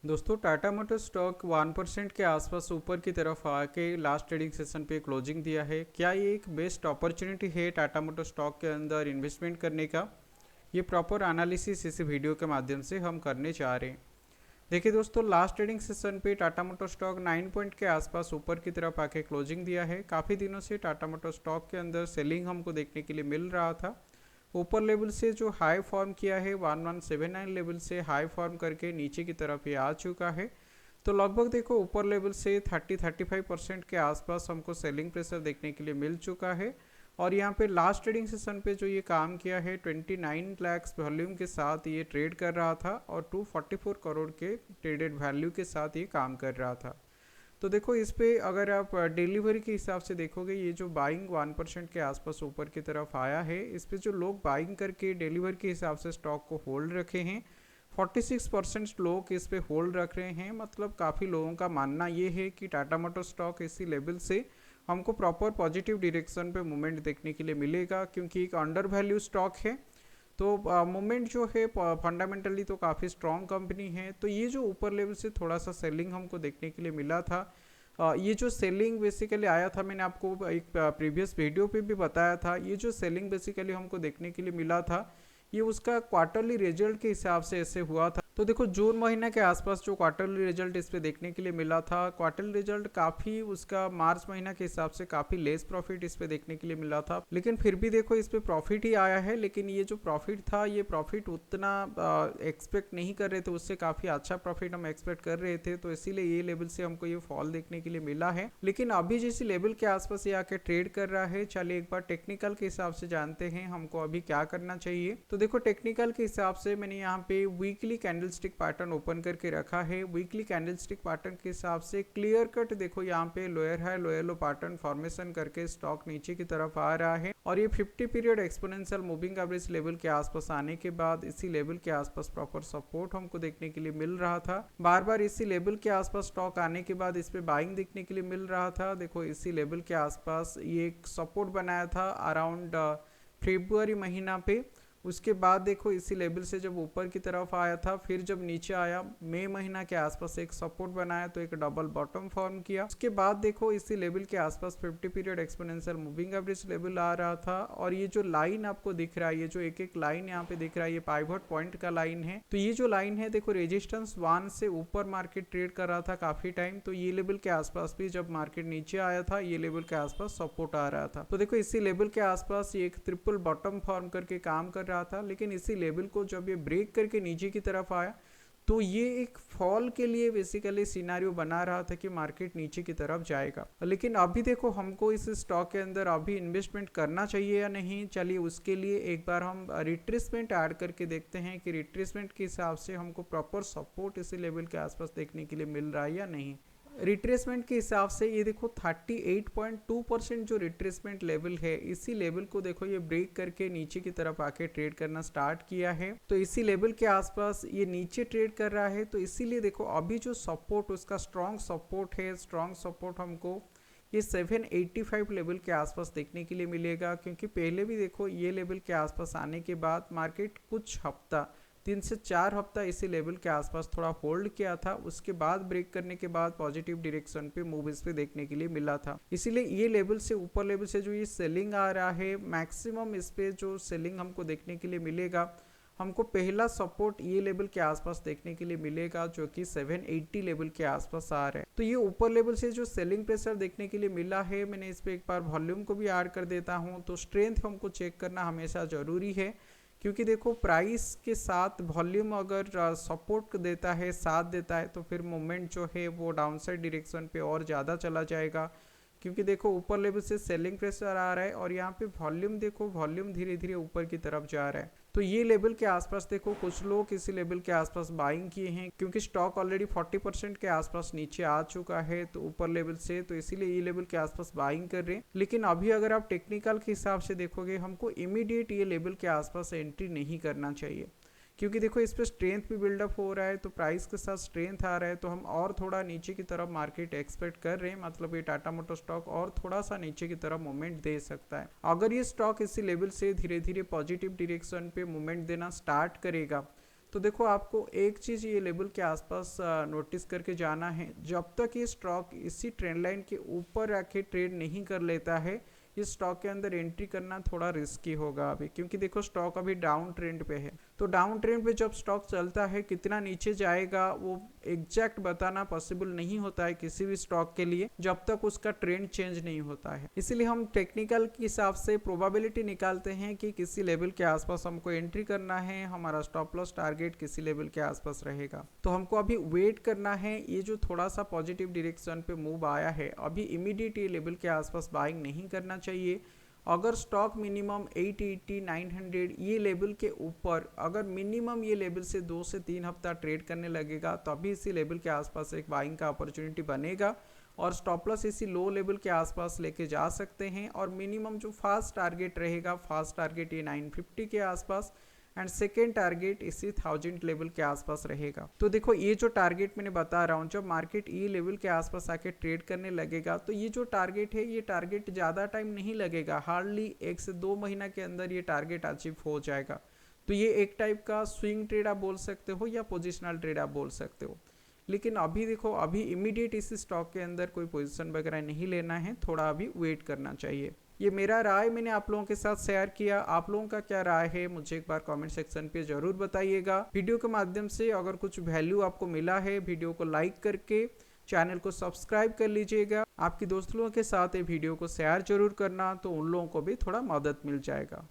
दोस्तों Tata motor stock 1% के आसपास ऊपर की तरफ आके लास्ट ट्रेडिंग सेशन पे क्लोजिंग दिया है। क्या ये एक बेस्ट अपॉर्चुनिटी है टाटा मोटर स्टॉक के अंदर इन्वेस्टमेंट करने का? ये प्रॉपर एनालिसिस इस वीडियो के माध्यम से हम करने चाह रहे हैं। देखिए दोस्तों, लास्ट ट्रेडिंग सेशन पे टाटा मोटर स्टॉक 9 पॉइंट के आसपास ऊपर की तरफ आके क्लोजिंग दिया है। काफ़ी दिनों से टाटा मोटर स्टॉक के अंदर सेलिंग हमको देखने के लिए मिल रहा था। ऊपर लेवल से जो हाई फॉर्म किया है 1179 लेवल से हाई फॉर्म करके नीचे की तरफ ये आ चुका है। तो लगभग देखो ऊपर लेवल से 30-35% के आसपास हमको सेलिंग प्रेशर देखने के लिए मिल चुका है। और यहाँ पे लास्ट ट्रेडिंग सेशन पे जो ये काम किया है 29 लैक्स वॉल्यूम के साथ ये ट्रेड कर रहा था और 244 करोड़ के ट्रेडेड वैल्यू के साथ ये काम कर रहा था। तो देखो इस पे अगर आप डिलीवरी के हिसाब से देखोगे, ये जो बाइंग 1% के आसपास ऊपर की तरफ आया है, इस पे जो लोग बाइंग करके डिलीवर के हिसाब से स्टॉक को होल्ड रखे हैं, 46% लोग इस पे होल्ड रख रहे हैं। मतलब काफ़ी लोगों का मानना ये है कि टाटा मोटर स्टॉक इसी लेवल से हमको प्रॉपर पॉजिटिव डायरेक्शन पे मूवमेंट देखने के लिए मिलेगा, क्योंकि एक अंडर वैल्यू स्टॉक है। तो मूवमेंट जो है फंडामेंटली तो काफ़ी स्ट्रॉन्ग कंपनी है। तो ये जो ऊपर लेवल से थोड़ा सा सेलिंग हमको देखने के लिए मिला था, ये जो सेलिंग बेसिकली आया था, मैंने आपको एक प्रीवियस वीडियो पे भी बताया था, ये जो सेलिंग बेसिकली हमको देखने के लिए मिला था, ये उसका क्वार्टरली रिजल्ट के हिसाब से ऐसे हुआ था। तो देखो जून महीने के आसपास जो क्वार्टरली रिजल्ट इस पे देखने के लिए मिला था, क्वार्टरली रिजल्ट काफ़ी उसका मार्च महीना के हिसाब से काफ़ी लेस प्रॉफिट इस पे देखने के लिए मिला था। लेकिन फिर भी देखो इस पे प्रॉफिट ही आया है। लेकिन ये जो प्रॉफिट था, ये प्रॉफिट उतना एक्सपेक्ट नहीं कर रहे थे, उससे काफ़ी अच्छा प्रॉफिट हम एक्सपेक्ट कर रहे थे। तो इसीलिए ये लेवल से हमको ये फॉल देखने के लिए मिला है। लेकिन अभी जिस लेवल के आसपास ये आके ट्रेड कर रहा है, चलिए एक बार टेक्निकल के हिसाब से जानते हैं हमको अभी क्या करना चाहिए। तो देखो टेक्निकल के हिसाब से मैंने यहाँ पे वीकली कैंडलस्टिक पैटर्न ओपन करके रखा है। वीकली कैंडलस्टिक पैटर्न के हिसाब से क्लियर कट देखो यहाँ पे लोअर हाई लोअर लो पैटर्न फॉर्मेशन करके स्टॉक नीचे की तरफ आ रहा है। और ये 50 period exponential moving average level के आसपास आने के बाद इसी लेवल के आसपास प्रॉपर सपोर्ट हमको देखने के लिए मिल रहा था। बार बार इसी लेवल के आसपास स्टॉक आने के बाद इस पे बाइंग देखने के लिए मिल रहा था। देखो इसी लेवल के आसपास ये एक सपोर्ट बनाया था अराउंड फरवरी महीना पे। उसके बाद देखो इसी लेवल से जब ऊपर की तरफ आया था, फिर जब नीचे आया मई महीना के आसपास एक सपोर्ट बनाया, तो एक डबल बॉटम फॉर्म किया। उसके बाद देखो इसी लेवल के आसपास 50 period exponential moving average level आ रहा था। और ये जो लाइन आपको दिख रहा है, ये जो एक एक लाइन यहाँ पे दिख रहा है, ये पाइवट पॉइंट का लाइन है। तो ये जो लाइन है देखो रेजिस्टेंस 1 से ऊपर मार्केट ट्रेड कर रहा था काफी टाइम। तो ये लेवल के आसपास भी जब मार्केट नीचे आया था, ये लेवल के आसपास सपोर्ट आ रहा था। तो देखो इसी लेवल के आसपास ये एक ट्रिपल बॉटम फॉर्म करके काम कर रहा था। लेकिन इसी लेवल को जब ये ब्रेक करके नीचे की तरफ आया, तो ये एक फॉल के लिए बेसिकली सिनारियो बना रहा था कि मार्केट नीचे की तरफ जाएगा। लेकिन अभी देखो हमको इस स्टॉक के अंदर अभी इन्वेस्टमेंट करना चाहिए या नहीं, चलिए उसके लिए एक बार हम रिट्रेसमेंट ऐड करके देखते हैं कि रिट्रेसमेंट के हिसाब से हमको प्रॉपर सपोर्ट इसी लेवल के आसपास देखने के लिए मिल रहा है या नहीं। रिट्रेसमेंट के हिसाब से ये देखो 38.2% जो रिट्रेसमेंट लेवल है, इसी लेवल को देखो ये ब्रेक करके नीचे की तरफ आके ट्रेड करना स्टार्ट किया है। तो इसी लेवल के आसपास ये नीचे ट्रेड कर रहा है। तो इसीलिए देखो अभी जो सपोर्ट उसका स्ट्रॉन्ग सपोर्ट है, स्ट्रॉन्ग सपोर्ट हमको ये 785 लेवल के आसपास देखने के लिए मिलेगा। क्योंकि पहले भी देखो ये लेवल के आसपास आने के बाद मार्केट कुछ हफ्ता 3 से 4 हफ्ता इसी लेवल के आसपास थोड़ा होल्ड किया था। उसके बाद ब्रेक करने के बाद पॉजिटिव डायरेक्शन पे मूव इस पे देखने के लिए मिला था। इसीलिए ये लेवल से ऊपर लेवल से जो ये सेलिंग आ रहा है, मैक्सिमम इस पे जो सेलिंग हमको देखने के लिए मिलेगा, हमको पहला सपोर्ट ये लेवल के आसपास देखने के लिए मिलेगा, जो कि 780 लेवल के आसपास आ रहा है। तो ये ऊपर लेवल से जो सेलिंग प्रेशर देखने के लिए मिला है, मैंने इस पे एक बार वॉल्यूम को भी ऐड कर देता हूँ। तो स्ट्रेंथ हमको चेक करना हमेशा जरूरी है, क्योंकि देखो प्राइस के साथ वॉल्यूम अगर सपोर्ट देता है, साथ देता है, तो फिर मूवमेंट जो है वो डाउनसाइड डायरेक्शन पे और ज़्यादा चला जाएगा। क्योंकि देखो ऊपर लेवल से सेलिंग प्रेशर आ रहा है और यहाँ पे वॉल्यूम देखो वॉल्यूम धीरे धीरे ऊपर की तरफ जा रहा है। तो ये लेवल के आसपास देखो कुछ लोग इसी लेवल के आसपास बाइंग किए हैं, क्योंकि स्टॉक ऑलरेडी 40% के आसपास नीचे आ चुका है तो ऊपर लेवल से, तो इसीलिए ये लेवल के आसपास बाइंग कर रहे हैं। लेकिन अभी अगर आप टेक्निकल के हिसाब से देखोगे, हमको इमीडिएट ये लेवल के आसपास एंट्री नहीं करना चाहिए। क्योंकि देखो इस पर स्ट्रेंथ भी बिल्डअप हो रहा है, तो प्राइस के साथ स्ट्रेंथ आ रहा है, तो हम और थोड़ा नीचे की तरफ मार्केट एक्सपेक्ट कर रहे हैं। मतलब ये टाटा मोटर स्टॉक और थोड़ा सा नीचे की तरफ मूवमेंट दे सकता है। अगर ये स्टॉक इसी लेवल से धीरे धीरे पॉजिटिव डायरेक्शन पे मूवमेंट देना स्टार्ट करेगा, तो देखो आपको एक चीज़ ये लेवल के आसपास नोटिस करके जाना है, जब तक ये स्टॉक इसी ट्रेंड लाइन के ऊपर आके ट्रेड नहीं कर लेता है, इस स्टॉक के अंदर एंट्री करना थोड़ा रिस्की होगा अभी, क्योंकि देखो स्टॉक अभी डाउन ट्रेंड पे है। तो डाउन ट्रेंड पे जब स्टॉक चलता है, कितना नीचे जाएगा वो एग्जैक्ट बताना पॉसिबल नहीं होता है किसी भी स्टॉक के लिए जब तक उसका ट्रेंड चेंज नहीं होता है। इसीलिए हम टेक्निकल के हिसाब से प्रोबेबिलिटी निकालते हैं कि किसी लेवल के आसपास हमको एंट्री करना है, हमारा स्टॉप लॉस टारगेट किसी लेवल के आसपास रहेगा। तो हमको अभी वेट करना है। ये जो थोड़ा सा पॉजिटिव डायरेक्शन पे मूव आया है, अभी इमीडिएट ये लेवल के आसपास बाइंग नहीं करना चाहिए। अगर स्टॉक मिनिमम 880 900 ये लेवल के ऊपर, अगर मिनिमम ये लेवल से 2 से 3 हफ्ता ट्रेड करने लगेगा, तो अभी इसी लेवल के आसपास एक बाइंग का अपॉर्चुनिटी बनेगा और स्टॉप लॉस इसी लो लेवल के आसपास लेके जा सकते हैं। और मिनिमम जो फास्ट टारगेट रहेगा, फास्ट टारगेट ये 950 के आसपास एंड सेकेंड टारगेट इसी 1000 लेवल के आसपास रहेगा। तो देखो ये जो टारगेट मैंने बता रहा हूँ, जब मार्केट ये लेवल के आसपास आके ट्रेड करने लगेगा, तो ये जो टारगेट है, ये टारगेट ज़्यादा टाइम नहीं लगेगा, हार्डली 1 से 2 महीना के अंदर ये टारगेट अचीव हो जाएगा। तो ये एक टाइप का स्विंग ट्रेड आप बोल सकते हो या पोजिशनल ट्रेड आप बोल सकते हो। लेकिन अभी देखो, अभी इमीडिएट इस स्टॉक के अंदर कोई पोजीशन वगैरह नहीं लेना है, थोड़ा अभी वेट करना चाहिए। ये मेरा राय मैंने आप लोगों के साथ शेयर किया। आप लोगों का क्या राय है मुझे एक बार कमेंट सेक्शन पे जरूर बताइएगा। वीडियो के माध्यम से अगर कुछ वैल्यू आपको मिला है, वीडियो को लाइक करके चैनल को सब्सक्राइब कर लीजिएगा। आपकी दोस्त लोगों के साथ ये वीडियो को शेयर जरूर करना, तो उन लोगों को भी थोड़ा मदद मिल जाएगा।